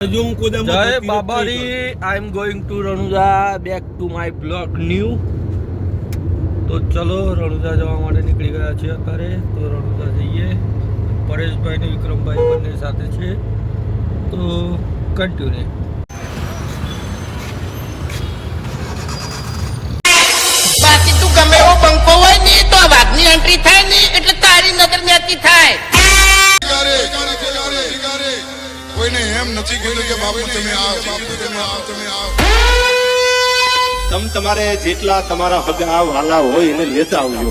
જય Babari, I am going to Ranuja, back to my blog new. તો ચલો રણુજા જવા માટે નીકળી ગયા છીએ અત્યારે. તો રણુજા જઈએ. પરેશભાઈ ને વિક્રમભાઈ બંને સાથે છે. તો કન્ટિન્યુ. બાકી તું ગમે એવો બંકો હોય ને તો આ વાઘની એન્ટ્રી થાય ને એટલે તારી નજર નેતી થાય. કોઈને એમ નથી કીધું કે બાપુ તમે આવો, તમ તમારે જેટલા તમારા હગા વાલા હોય એને લેતા આવજો,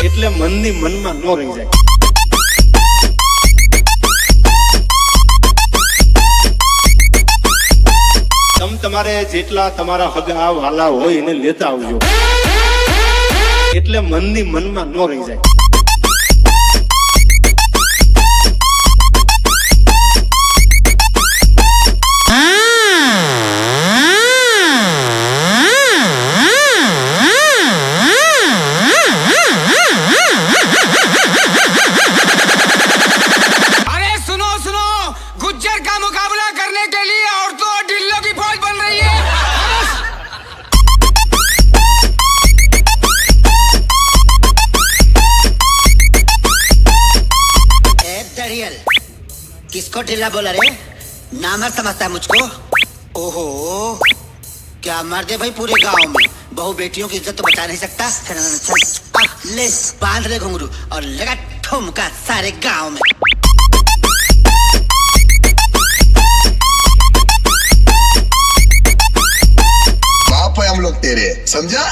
એટલે મનની મનમાં ન રહી જાય. તમ તમારે જેટલા તમારા હગા વાલા હોય એને લેતા આવજો, એટલે મનની મનમાં ન રહી જાય. किसको ढीला बोला रे? नाम है समझता है मुझको? ओहो, क्या मार दे भाई पूरे गांव में. बहू बेटियों की इज्जत तो बचा नहीं सकता. ले बांध ले घुंघरू और लगा ठुमका सारे गांव में. बाप है हम लोग तेरे, समझा?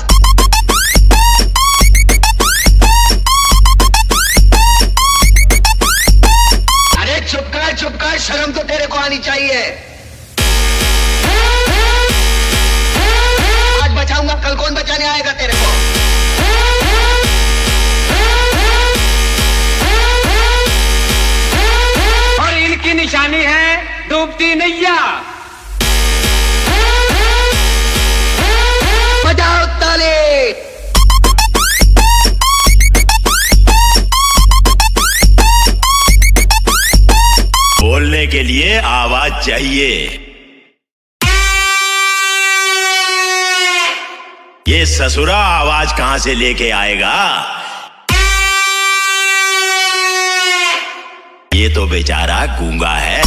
चुपका शर्म तो तेरे को आनी चाहिए. आज बचाऊंगा कल कौन बचाने आएगा तेरे को? और इनकी निशानी है डूबती नैया. बजाओ ताली. बोलने के लिए आवाज चाहिए. ये ससुरा आवाज कहां से लेके आएगा? ये तो बेचारा गूंगा है.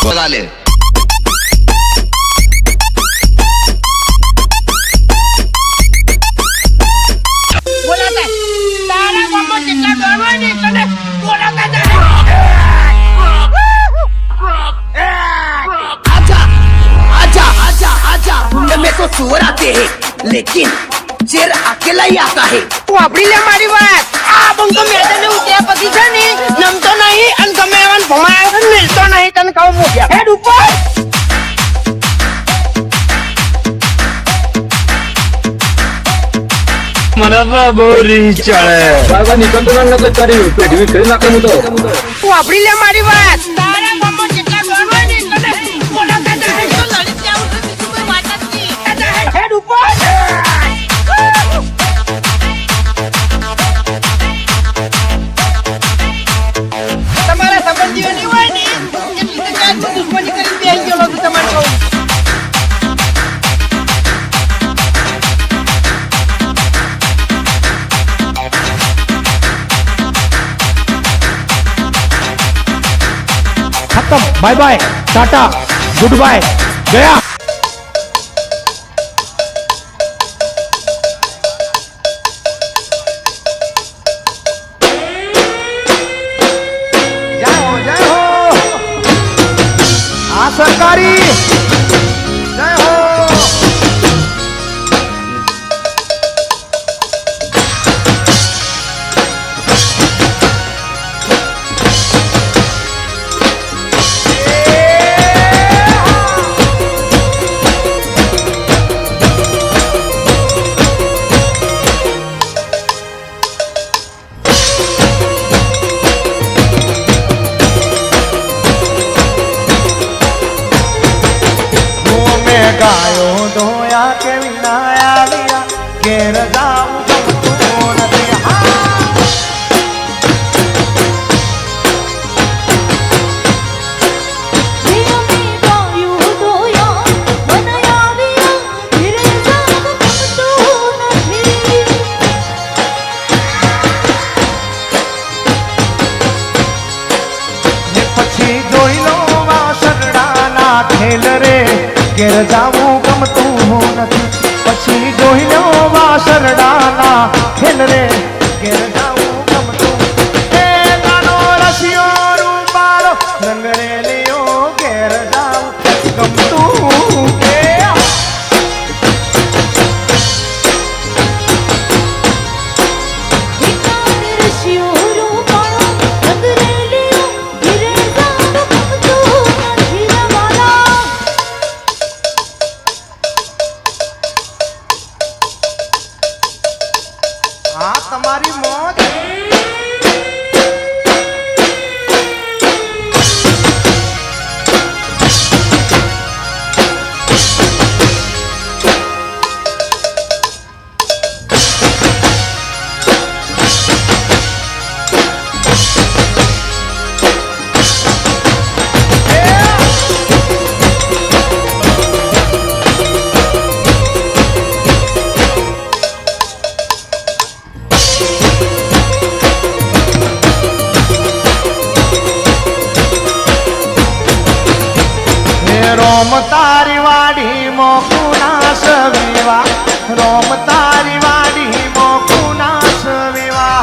बोला ले. सुअर आते हैं लेकिन शेर अकेला ही आता है. वापरी ले मारी बात. આ બંકો મેદાને ઉતર્યા પછી છે ને નમતો નહીં અને ગમે એવાને ભમાયો મિલતો નહીં. તને કહું મૂક્યા હેડ ઉપર. મને બોરી ચડે બાબા નીકળતો ન કર્યું પેઢી કરી નાખું તો વાપરી લે મારી વાત. તારા બંકો જેટલા ગણ હોય ને તને મોટા કાઢા હે તો લડી જાવ તો કોઈ વાત જ નહીં. હેડ ઉપર. તમારા સંબંધીઓ નહીં હોય ને એટલી તો કાંઈ દુશ્મની કરી બેસી ગયો છું તમારે કહું. खत्म. Bye bye, tata, good bye, गया. जय हो जय हो. आ सरकारी जय हो. ઘેર જાવું ગમતું નથી પછી જોઈ લો વાસરડાના ખેલ રે ઘેર જાવું ગમતું એ નાનો રસિયો રૂપાળો રંગ રેલિયો ઘેર જાવું ગમતું કે આ તમારી મોજ રોમ તારી વાડી મોકુના સવિવા રોમ તારી વાડી મોકુના સવિવા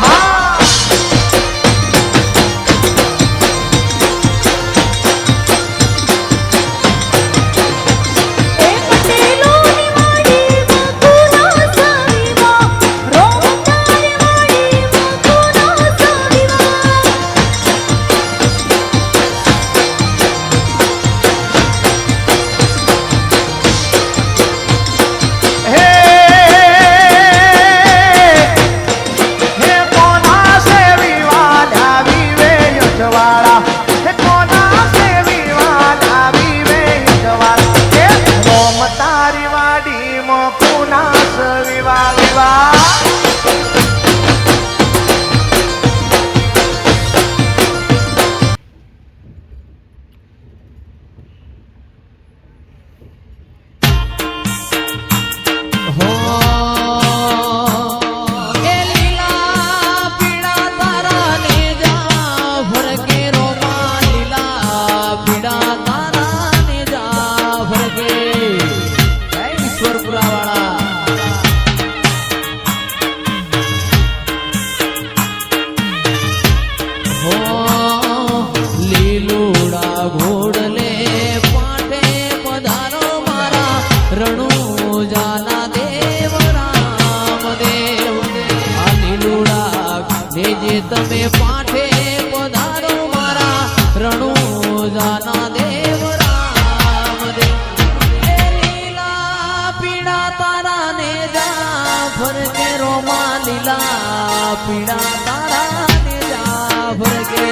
તમે પાઠે પધારો મારા રણુજાના દેવ રામ દેવ લીલા પીડા તારા ને જા ફરકે રોમા લીલા પીડા તારા ને જા ફરકે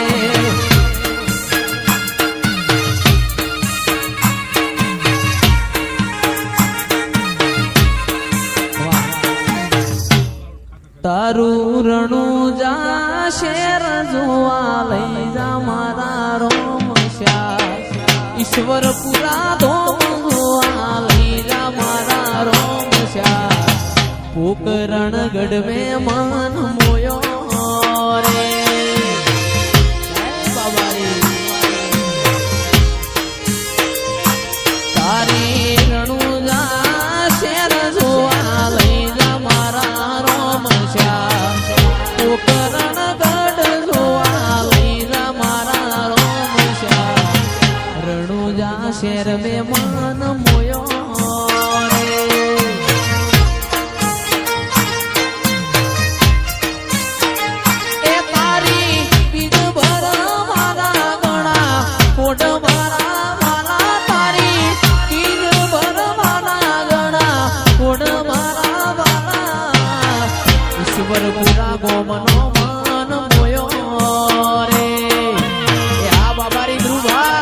તારું રણુજા શેર જોવા લઈ જા મારા રોમશ્યા ઈશ્વરપુરા ધોમ જોવા લઈ જા મારા રોમશ્યા પોકરણ ગઢવે મન મોયો રે તારી રણુજા શેર જોવા લઈ જા મારા રોમશ્યા પોકરણ ગઢ જોવા લઈ જા મારા રોમશ્યા રણુજા શેર મે મન મોયો રે એ તારી બીજ ભર મારા ગણા કોટ મારા વાલા તારી બીજ ભર મારા ગણા કોટ મારા વાલા ઈશ્વરપુરા ગોમનો મન મોયો રે એ આ બાબારી ધ્રુવા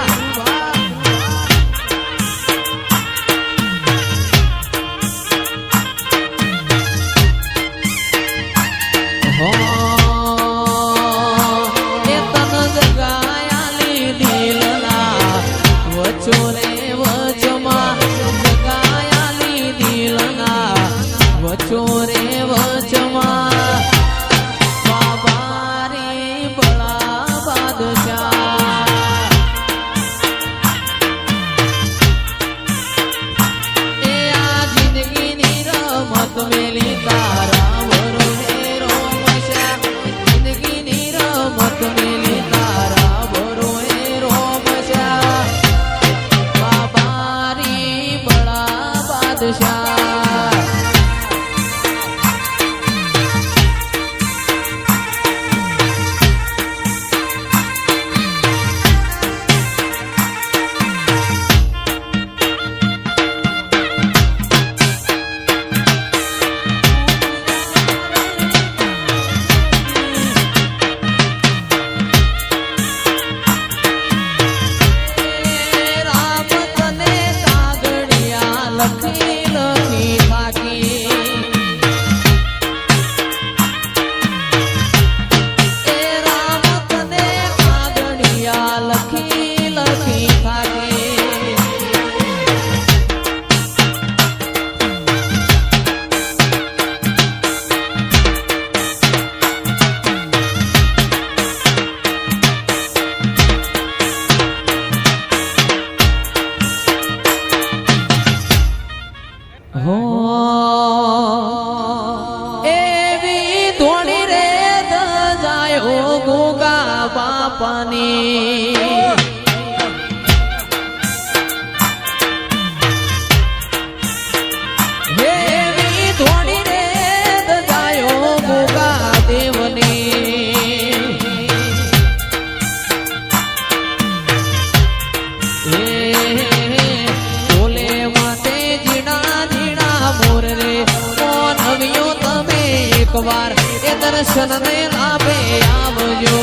એ તન જગાયાલી દિલના વચો રે વચમાં જગાયાલી દિલના વચો રે વચમાં લખી થાકી એ રામ તને કાગળિયા લખી થાકી હો એવી ધોણી રે દજાયો ગોગા બાપાની એવી ધોણી રે દજાયો ગોગા દેવની બોલે માટે જીણા મોર રે કોણ હવ્યો તમે એકવાર એ દર્શન ને લાભે આવજો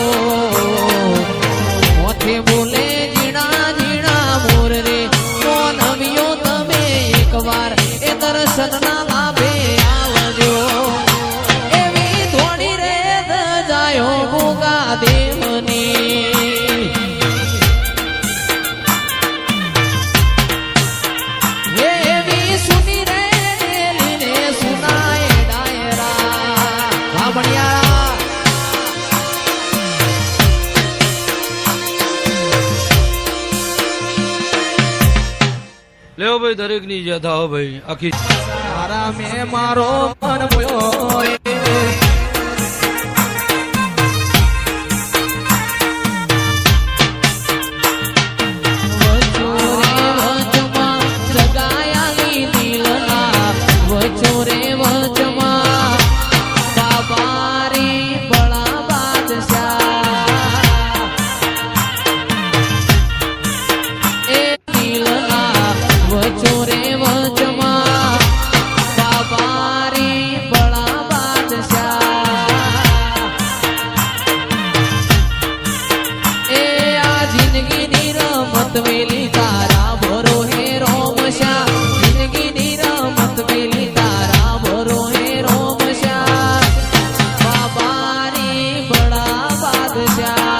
મોથે બોલે જીણા મોર રે કોણ હવ્યો તમે એકવાર એ દર્શન ના લાભે આવજો એવી ધોણી રે દજાયો ગોગા દેવની એવી સુની રે લીને સુનાય ડાયરા બાબણિયા લેવો ભાઈ દરેક ની ઈજા થાઓ ભાઈ આખી મારા મે મારો મન બોયો વેલી તારા ભરો હે રોમશા જિંદગીની રમત વેલી તારા ભરો હે રોમશા બાબારી બડા બાદશાહ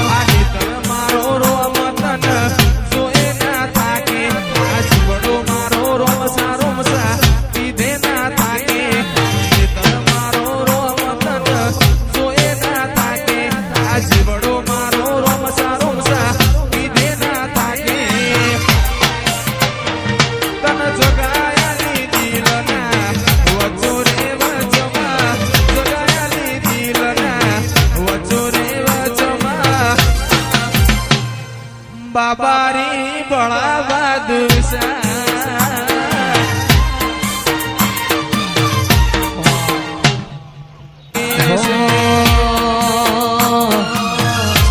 આજે તર મારો રોમ તન સોએ ના થાકે આજ બડો મારો રોમ સા પીધે ના થાકે આજે તર મારો રોમ તન સોએ ના થાકે આજ બડો મારો રોમ સા પીધે ના થાકે તન જગાયાની દિલના વચો રે વચમાં જગાયાની દિલના વચો રે વચમાં બાબારી બળા બાદશાહ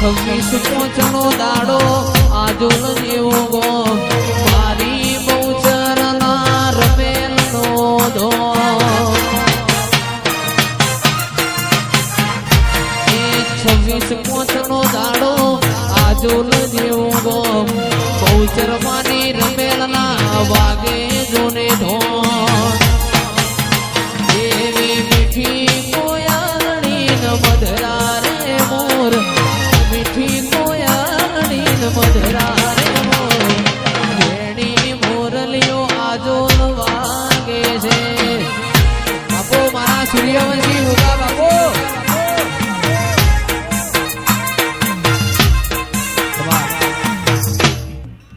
26 પોચનો દાડો આજોલ જેવો ગો મારી બહુચરના રમેલનો ધો એ 26 પોચનો દાડો આજોલ જેવો ગો બહુચરમાની રમેલના વાગે જોને ધો એવી મીઠી કોયાલની ન મધરા રે મોર મીઠી કોયાલની ન મધરા રે મોર ઘેણી મોરલીઓ આજોલ વાગે છે બાપો મારા સૂર્યવંશી ઉગા બાપો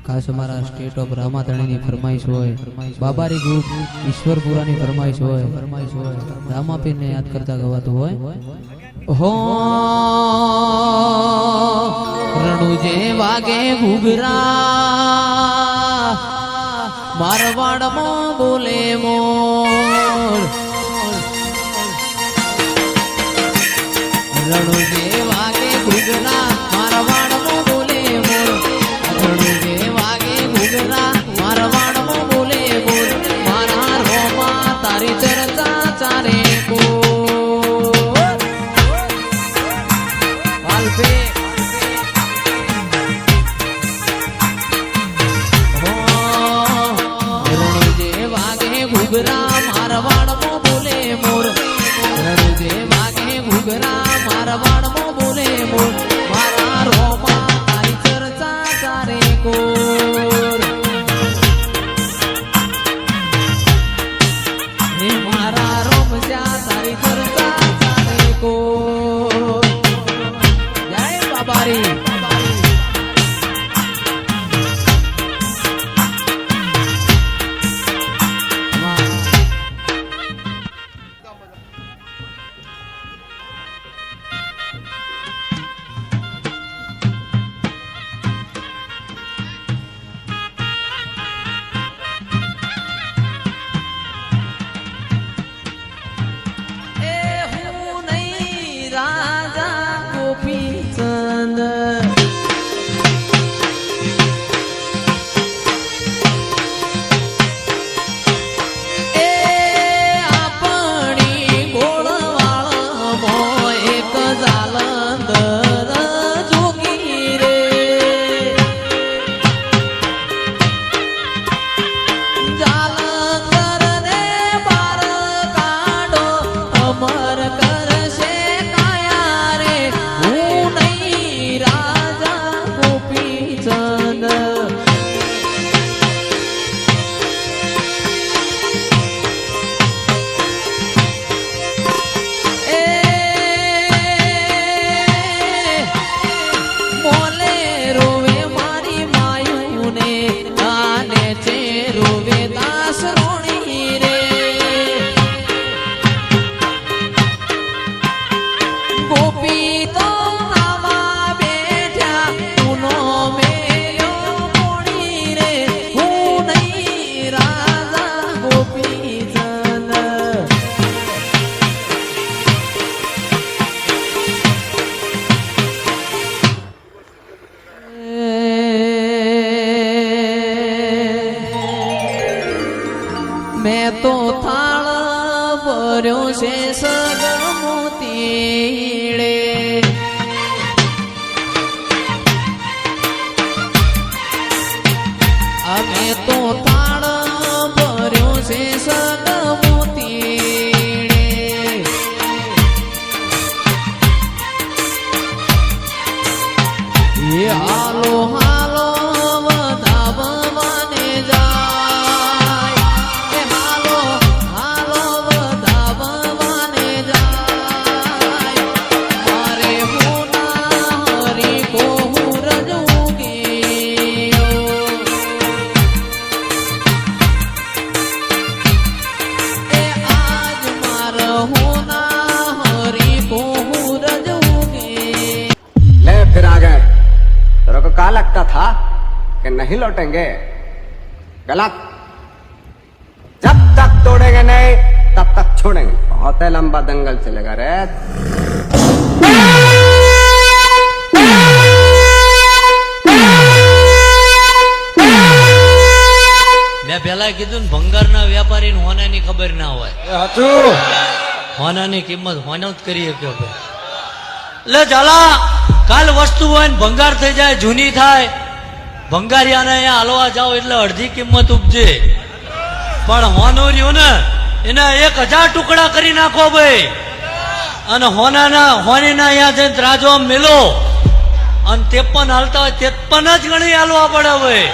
ખાસ અમારા સ્ટેટ ઓફ રામાધણીની ફરમાઈશ હોય બાબારી ગ્રુપ ઈશ્વરપુરાની ફરમાઈશ હોય રામાપીરને યાદ કરતા ગવાતું હોય હો રણુજે વાગે ઘૂઘરા મારવાડમાં બોલે મોર રણુજે વાગે ઘૂઘરા મારવાડમાં બોલે મોર રણુજે વાગે ઘૂઘરા મારવાડમાં બોલે મોર મારા રોમા તારી ચર્ચા ચારે બોલ વાલપે મેં તો થાળ ભર્યો છે સગમોતીડે અમે તો થાળ ભર્યો છે સગમોતીડે એ હાલો હાલો વધાવવાને જાય એ હાલો હાલો વધાવવાને જાય મારે હોના હરી કો હું રજુગીયો એ આજ માર હોના હરી કો હું રજુગી ले फिर आ गए तेरे को क्या लगता था कि नहीं लौटेंगे गलत जब तक तोड़ेंगे नहीं तब तक छोड़ेंगे बहुत ही लंबा दंगल चलेगा रे મેં પેલા કીધું ને ભંગારના વેપારીને હોનાની ખબર ના હોય હોનાની કિંમત હોનો જ કરી શક્યો એટલે ચાલા કાલ વસ્તુ હોય ને ભંગાર થઈ જાય જૂની થાય ભંગારિયાને અહીંયા હાલવા જાઓ એટલે અડધી કિંમત ઉપજે પણ હોનું રહ્યું ને એના 1000 ટુકડા કરી નાખો ભાઈ અને હોનીના અહીંયા જઈને ત્રાજો મેલો અને 53 હાલતા હોય 53 જ ગણી હાલવા પડે ભાઈ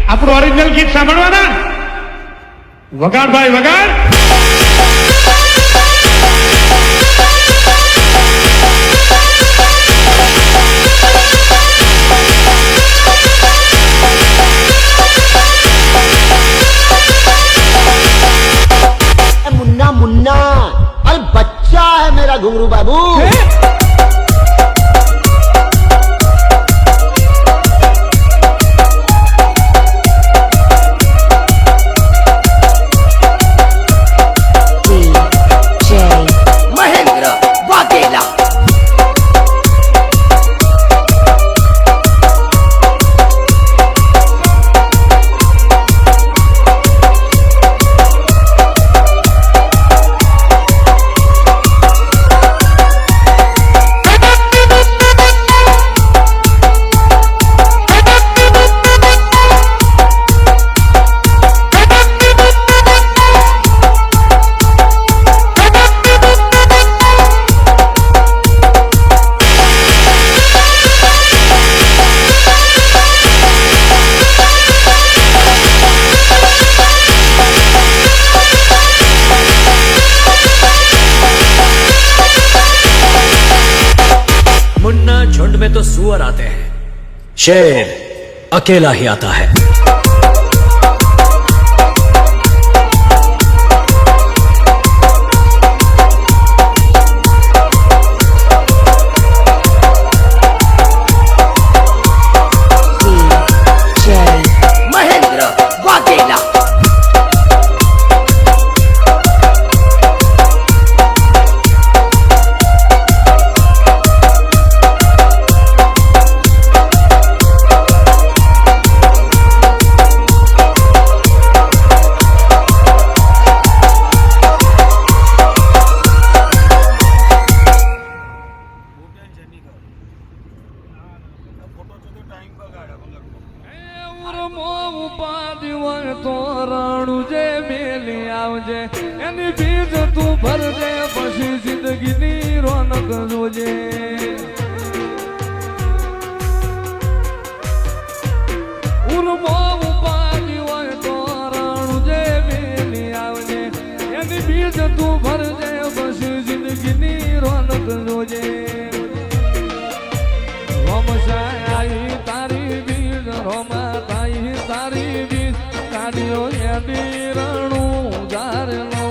આપણું ઓરિજિનલ ગીત સાંભળવાના વગાડ ભાઈ વગાડ मुन्ना मुन्ना अरे बच्चा है मेरा घुंगरू बाबू महेंद्र वाघेला झुंड में तो सुअर आते हैं शेर अकेला ही आता है महेंद्र वाघेला એની બીજ તું ભરજે પછી જિંદગીની રોનક જોજે ઉર્મો ઉપાડી હોય તો રાણું જે મેલી આવજે એની બીજ તું ભરજે પછી જિંદગીની રોનક જોજે રોમશાઈ તારી બીજ રોમા તાઈ તારી બીજ કાઢ્યો એની રણું ધારનો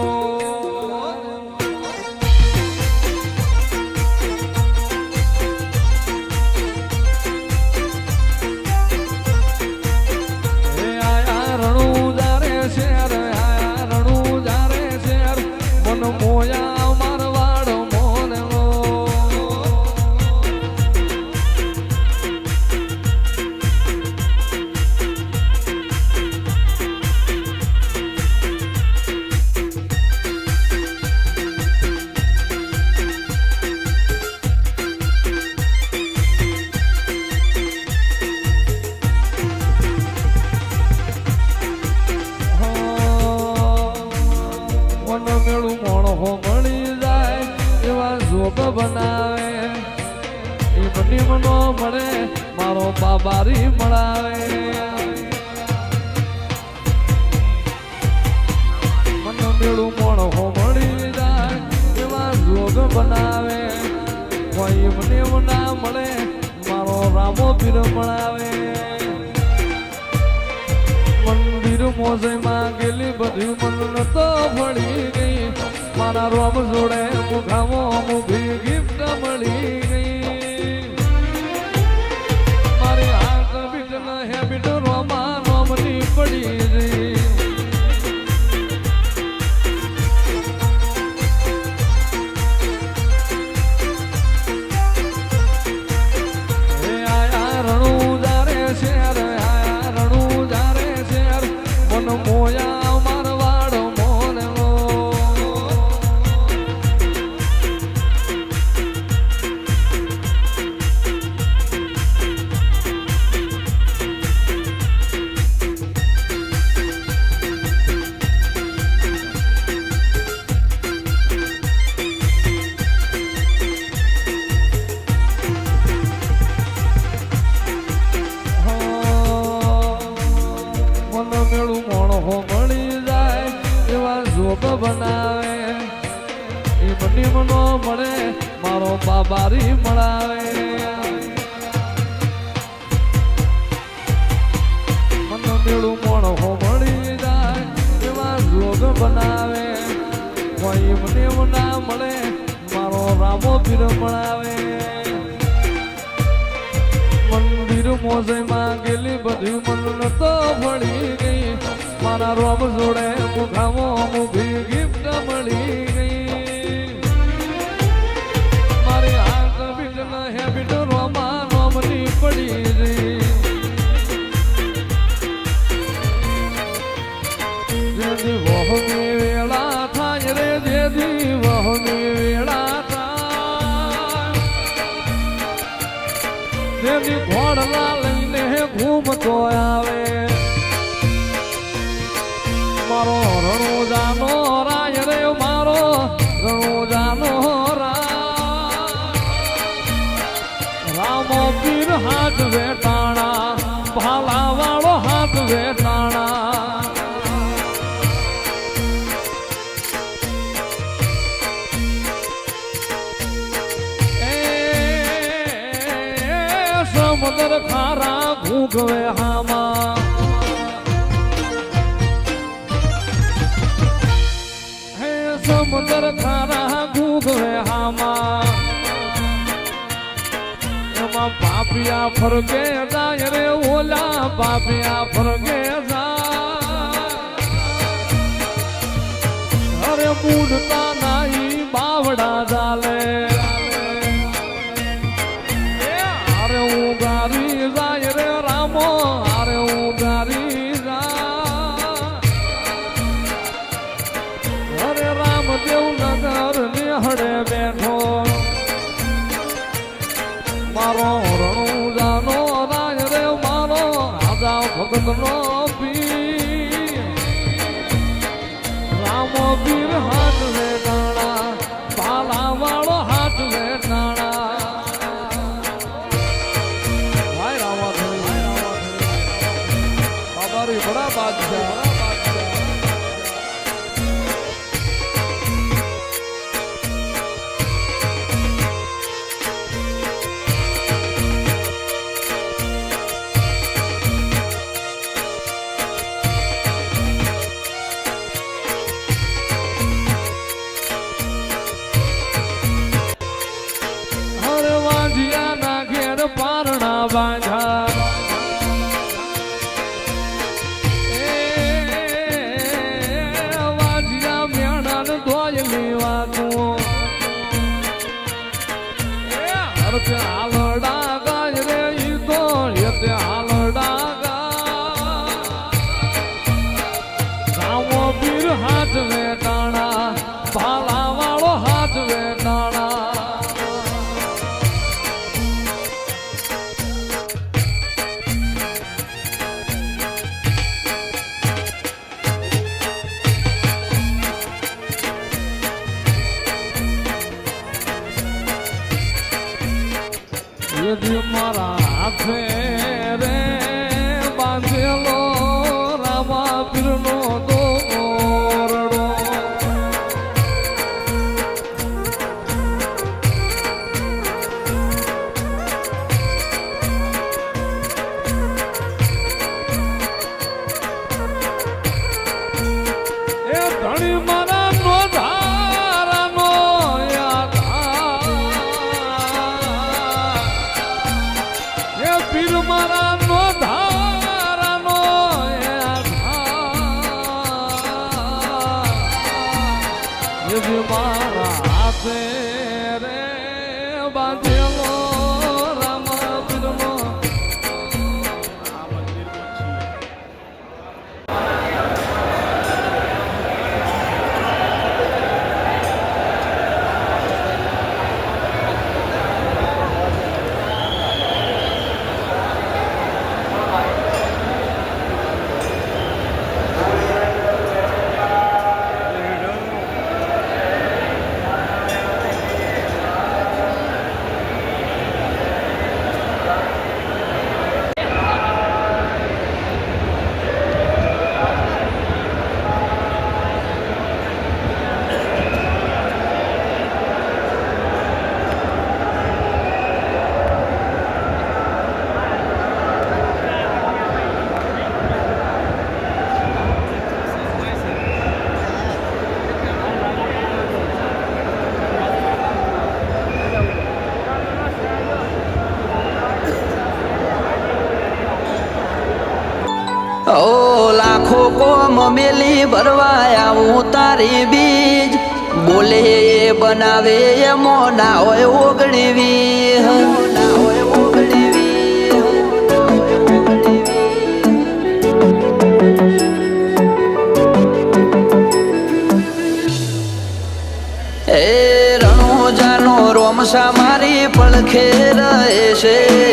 મનો મળે મારો બાબારી મળાવે મન મેળું મોણ હો મળી જાય એવા જોગ બનાવે કોઈ મને ના મળે મારો રામો પીર મળાવે મંદિર મોજે માં ગેલી બધી મન તો ભળી ગઈ મારા રોમ જોડે મુખામો મુભી ગિફ્ટ મળી ગઈ મારી હાથ બીટ ન હેબિટ રોમા રોમની પડી ગઈ મોયા મારવાડ મોરલો બનાવે એ બની મનો મળે મારો બાબારી મળાવે મન મેળું મોણ હો મળી જાય એવા જોગ બનાવે કોઈ મને ના મળે મારો રામો પીર મળાવે મંદિર મોજે માં ગેલી બધી મન તો ભળી ગઈ મારા રોમ જોડે મુખામો મુભી ગિફ્ટ મળી ગઈ મારી હાથ બીટ ન હેબિટ રોમા રોમની પડી ગઈ જેથી વહની વેળા થાય રે જેથી વહની વેળા થાય જેથી ઘોડલા લઈને ઘૂમતો આવે મારો રણુજાનો રાય રે મારો રણુજાનો રામો પીર હાથ વેટાણા ભાલા વાળો હાથ વેટાણા સમુદ્ર ખારા ઘૂંઘવે હામાં સમુદ્ર ખારા ઘૂંઘવે હામાં એમાં પાપિયા ફરકે જાય રે ઓલા પાપિયા ફરકે જાય અરે મૂડતા નાઈ બાવડા ચાલે અરે ઉગારી જાય રે રામો અરે ઉગારી જાય અરે રામદેવ નગર નિહળે બેઠો મારો રણુજાનો રાજ રે મારો રાજા ભગત નો પીર રામો પીર હાથ વેટાણા પાલા વાળો હાથ વેટાણા ભાઈ રામા બાબારી બડા બાદશાહ પારણા બાંધા વાજિયા મેણન ધોયલી વાતું હરત હાલડા ગાય રે ઈ તો યતે હાલડા ગા રામો પીર હાથ વેટાણા ભાલા વાળો હાથ વેટાણા યદી મારા હાથે રે બાંધેલો રામા પીરનો દોરડો એ ધણી મારા નો ધારાનો યાદ એ પીર મારા નો ધારાનો યાદ એ મારા હાથે રે બાંધેલો રામા પીરનો ઓ લાખો કોમ મેલી ભરવા આવું તારી બીજ બોલે એ બનાવે એમો ના હોય ઓગળવી ના હોય એ રણુજાનો રોમસા મારી પડખે રહે છે